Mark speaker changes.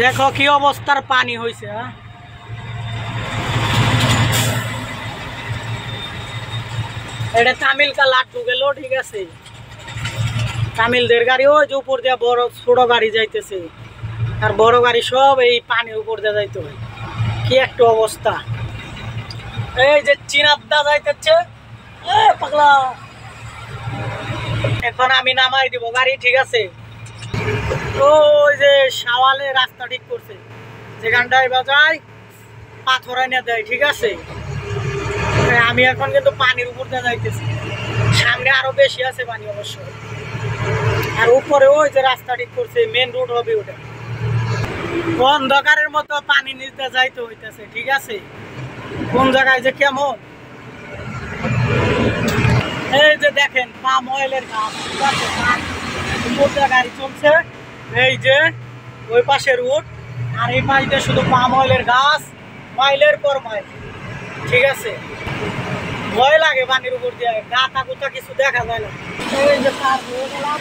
Speaker 1: দেখো কি অবস্থার পানি হয়েছে। হ্যাঁ, এটা তামিল কা লাড্ডু গেল, ঠিক আছে। তামিলদের গাড়ি ওই যে উপর দিয়ে বড় ছোট গাড়ি যাইতেছে, আর বড় গাড়ি সব এই পানির উপর দিয়ে যাইতে হয়। কি একটা অবস্থা। এই যে চিনাবদা যাইতেছে, পাগলা। এখন আমি নামাই দিব গাড়ি, ঠিক আছে। ওই যে শাওয়ালে রাস্তা ঠিক করছে, যেখানটায় বাজায় পাথর এনে দেয়, ঠিক আছে। আমি এখন কিন্তু পানির উপর দিয়ে যাইতেছি, সামনে আরো বেশি আছে পানি অবশ্য। আর উপরে ওই যে রাস্তা ঠিক করছে, মেন রোড হবে ওটা। অন্ধকারের মতো পানি নিচে যাইতে হইতেছে, ঠিক আছে। কোন জায়গায় যে কেমন, এই যে দেখেন পাম অয়েলের গাছ, ঠিক আছে। উপর দিয়ে গাড়ি চলছে, এই যে ওই পাশে রোড, আর এই পাশে শুধু পাম অয়েলের গাছ, মাইলের পর মাইল, ঠিক আছে। ভয় লাগে পানির উপর দিয়ে, গাতা গুতা কিছু দেখা যায় না। এই যে পার হয়ে গেলাম।